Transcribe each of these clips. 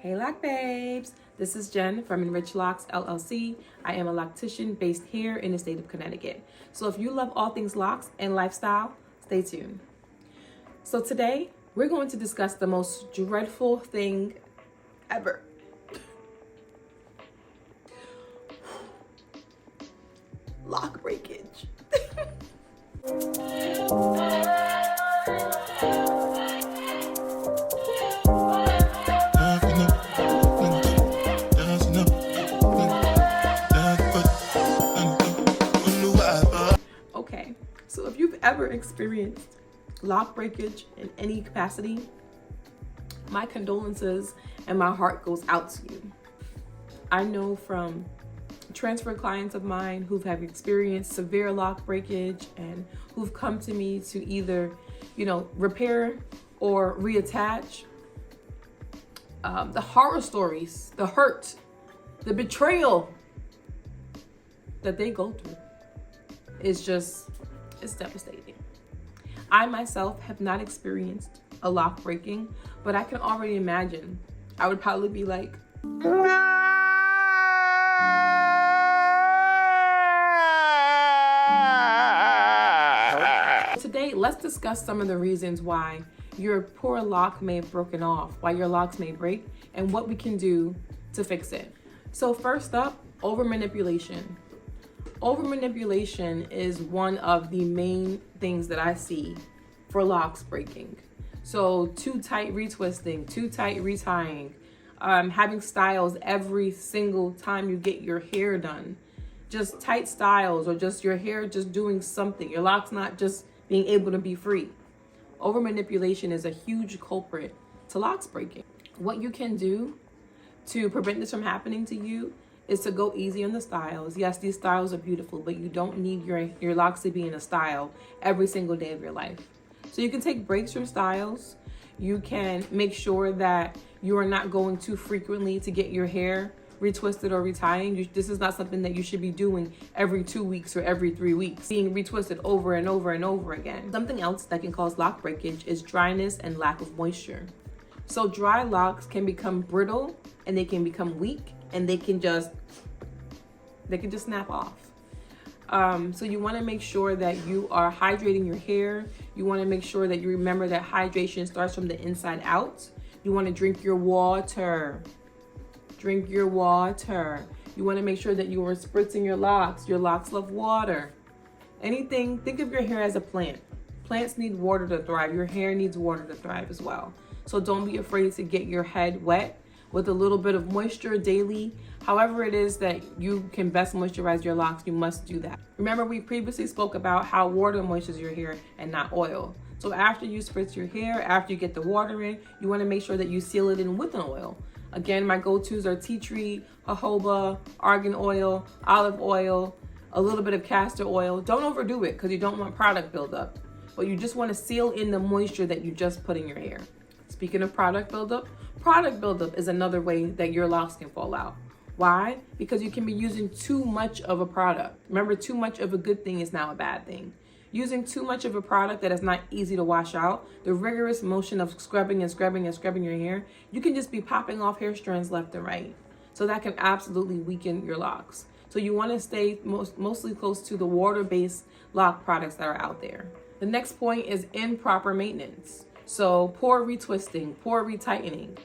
Hey Loc Babes, this is Jenn from EnrichedLocs LLC. I am a loctician based here in the state of Connecticut. So if you love all things locks and lifestyle, stay tuned. So today we're going to discuss the most dreadful thing ever. Loc breakage. Okay, so if you've ever experienced loc breakage in any capacity, my condolences and my heart goes out to you. I know from transfer clients of mine who've have experienced severe loc breakage and who've come to me to either, repair or reattach. The horror stories, the hurt, the betrayal that they go through is it's devastating. I myself have not experienced a loc breaking, but I can already imagine. I would probably be like, today, let's discuss some of the reasons why your poor loc may have broken off, why your locs may break, and what we can do to fix it. So first up, over manipulation. Over manipulation is one of the main things that I see for locs breaking. So too tight retwisting, too tight retying, having styles every single time you get your hair done. Just tight styles, or just your hair just doing something. Your locs not just being able to be free. Over manipulation is a huge culprit to locs breaking. What you can do to prevent this from happening to you is to go easy on the styles. Yes, these styles are beautiful, but you don't need your locs to be in a style every single day of your life. So you can take breaks from styles. You can make sure that you are not going too frequently to get your hair retwisted or retying. This is not something that you should be doing every 2 weeks or every 3 weeks, being retwisted over and over and over again. Something else that can cause loc breakage is dryness and lack of moisture. So dry locs can become brittle and they can become weak and they can just snap off. So you want to make sure that you are hydrating your hair. You want to make sure that you remember that hydration starts from the inside out. You want to drink your water. Drink your water. You want to make sure that you are spritzing your locs. Your locs love water. Anything, think of your hair as a plant. Plants need water to thrive. Your hair needs water to thrive as well. So don't be afraid to get your head wet with a little bit of moisture daily. However it is that you can best moisturize your locs, you must do that. Remember, we previously spoke about how water moistures your hair and not oil. So after you spritz your hair, after you get the water in, you want to make sure that you seal it in with an oil. Again, my go-tos are tea tree, jojoba, argan oil, olive oil, a little bit of castor oil. Don't overdo it because you don't want product buildup, but you just want to seal in the moisture that you just put in your hair. Speaking of product buildup is another way that your locs can fall out. Why? Because you can be using too much of a product. Remember, too much of a good thing is now a bad thing. Using too much of a product that is not easy to wash out, the rigorous motion of scrubbing and scrubbing and scrubbing your hair, you can just be popping off hair strands left and right. So that can absolutely weaken your locs. So you want to stay mostly close to the water-based loc products that are out there. The next point is improper maintenance. So poor retwisting, poor retightening.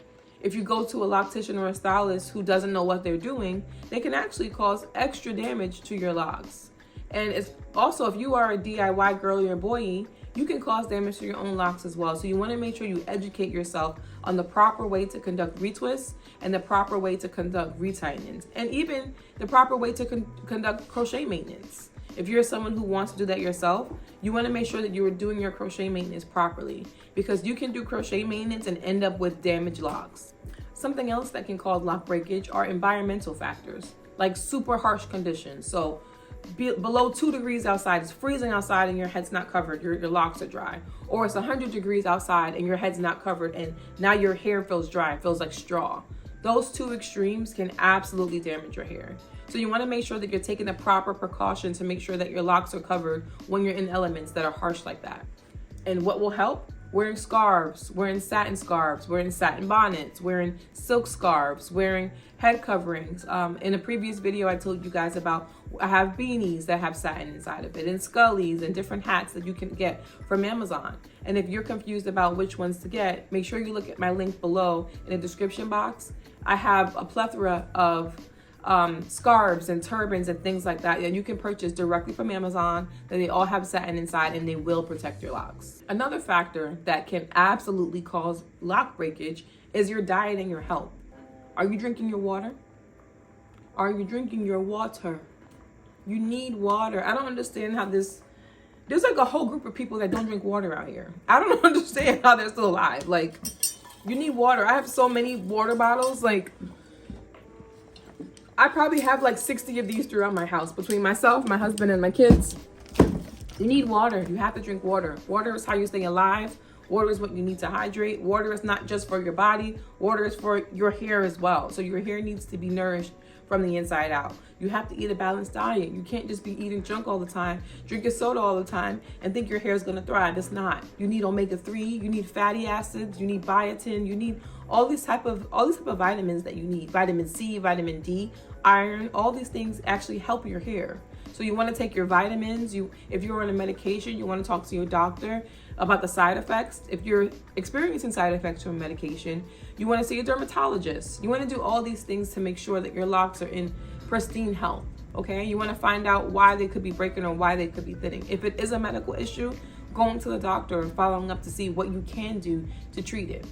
If you go to a loctician or a stylist who doesn't know what they're doing, they can actually cause extra damage to your locs. And it's also, if you are a DIY girly or boy, you can cause damage to your own locs as well. So you want to make sure you educate yourself on the proper way to conduct retwists and the proper way to conduct retightenings, and even the proper way to conduct crochet maintenance. If you're someone who wants to do that yourself, you want to make sure that you are doing your crochet maintenance properly, because you can do crochet maintenance and end up with damaged locs. Something else that can cause loc breakage are environmental factors, like super harsh conditions. So below 2 degrees outside, it's freezing outside and your head's not covered, your locs are dry. Or it's 100 degrees outside and your head's not covered and now your hair feels dry, feels like straw. Those two extremes can absolutely damage your hair. So you want to make sure that you're taking the proper precaution to make sure that your locs are covered when you're in elements that are harsh like that. And what will help? wearing scarves, wearing satin scarves, wearing satin bonnets, wearing silk scarves, wearing head coverings. In a previous video, I told you guys about, I have beanies that have satin inside of it, and scullies and different hats that you can get from Amazon. And if you're confused about which ones to get, make sure you look at my link below in the description box. I have a plethora of scarves and turbans and things like that you can purchase directly from Amazon, that they all have satin inside and they will protect your locks. Another factor that can absolutely cause lock breakage is your diet and your health. Are you drinking your water? Are you drinking your water? You need water. I don't understand how there's like a whole group of people that don't drink water out here. I don't understand how they're still alive. Like, you need water. I have so many water bottles. Like, I probably have like 60 of these throughout my house between myself, my husband, and my kids. You need water. You have to drink water. Water is how you stay alive. Water is what you need to hydrate. Water is not just for your body. Water is for your hair as well. So your hair needs to be nourished from the inside out. You have to eat a balanced diet. You can't just be eating junk all the time, drinking soda all the time, and think your hair is going to thrive. It's not. You need omega-3. You need fatty acids. You need biotin. You need all these type of vitamins that you need. Vitamin C, vitamin D, iron. All these things actually help your hair. So you want to take your vitamins. If you're on a medication, you want to talk to your doctor about the side effects. If you're experiencing side effects from medication, you want to see a dermatologist. You want to do all these things to make sure that your locks are in pristine health. Okay, you want to find out why they could be breaking or why they could be thinning. If it is a medical issue, going to the doctor and following up to see what you can do to treat it.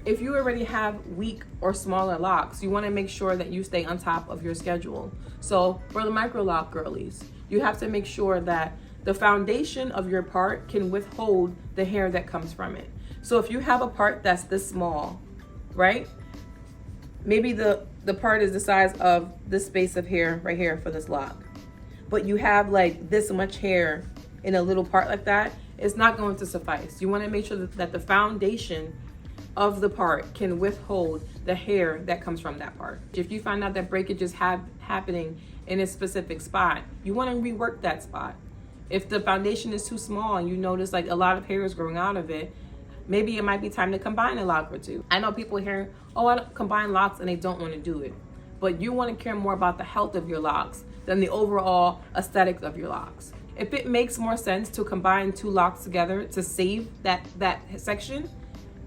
If you already have weak or smaller locks, you want to make sure that you stay on top of your schedule. So for the micro lock girlies, you have to make sure that the foundation of your part can withhold the hair that comes from it. So if you have a part that's this small, right? Maybe the part is the size of this space of hair right here for this lock, but you have like this much hair in a little part like that, it's not going to suffice. You want to make sure that the foundation of the part can withhold the hair that comes from that part. If you find out that breakage is happening in a specific spot, you want to rework that spot. If the foundation is too small and you notice like a lot of hair is growing out of it, maybe it might be time to combine a lock or two. I know people hear, oh, I don't combine locks, and they don't want to do it. But you want to care more about the health of your locks than the overall aesthetics of your locks. If it makes more sense to combine two locks together to save that section,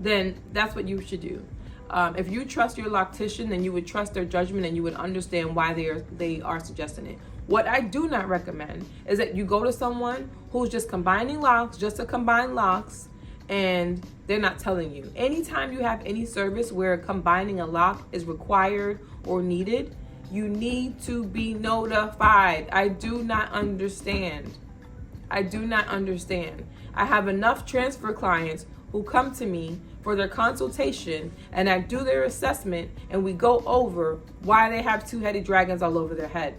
then that's what you should do. If you trust your loctician, then you would trust their judgment and you would understand why they are suggesting it. What I do not recommend is that you go to someone who's just combining locks just to combine locks, and they're not telling you. Anytime you have any service where combining a lock is required or needed, you need to be notified. I do not understand. I have enough transfer clients who come to me for their consultation, and I do their assessment, and we go over why they have two-headed dragons all over their head.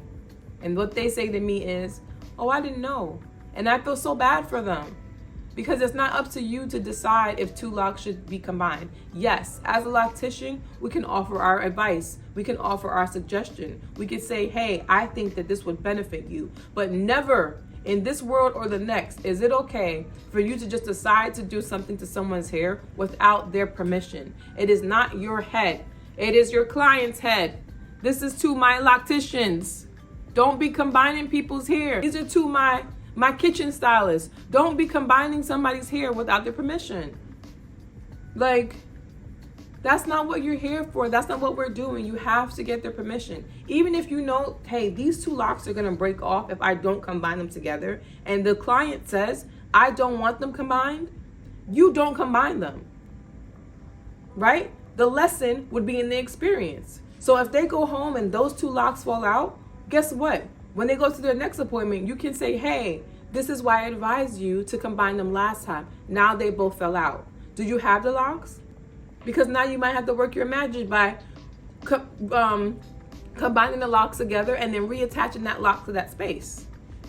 And what they say to me is, oh, I didn't know. And I feel so bad for them, because it's not up to you to decide if two locks should be combined. Yes, as a loctician, we can offer our advice. We can offer our suggestion. We could say, hey, I think that this would benefit you. But never in this world or the next is it okay for you to just decide to do something to someone's hair without their permission. It is not your head. It is your client's head. This is to my locticians. Don't be combining people's hair. These are to my kitchen stylists. Don't be combining somebody's hair without their permission. Like, that's not what you're here for. That's not what we're doing. You have to get their permission. Even if you know, hey, these two locks are gonna break off if I don't combine them together, and the client says, I don't want them combined, you don't combine them, right? The lesson would be in the experience. So if they go home and those two locks fall out, guess what? When they go to their next appointment, you can say, hey, this is why I advised you to combine them last time. Now they both fell out. Do you have the locks? Because now you might have to work your magic by combining the locks together and then reattaching that lock to that space.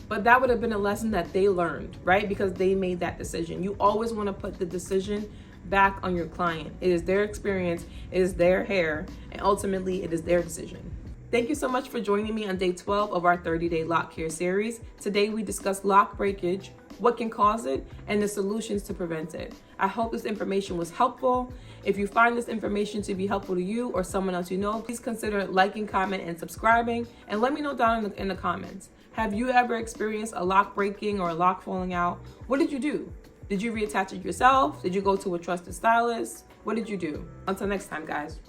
But that would have been a lesson that they learned, right? Because they made that decision. You always want to put the decision back on your client. It is their experience, it is their hair, and ultimately it is their decision. Thank you so much for joining me on day 12 of our 30-day Loc Care series. Today we discussed loc breakage, what can cause it, and the solutions to prevent it. I hope this information was helpful. If you find this information to be helpful to you or someone else you know, please consider liking, comment, and subscribing, and let me know down in the comments. Have you ever experienced a lock breaking or a lock falling out? What did you do? Did you reattach it yourself? Did you go to a trusted stylist? What did you do? Until next time, guys.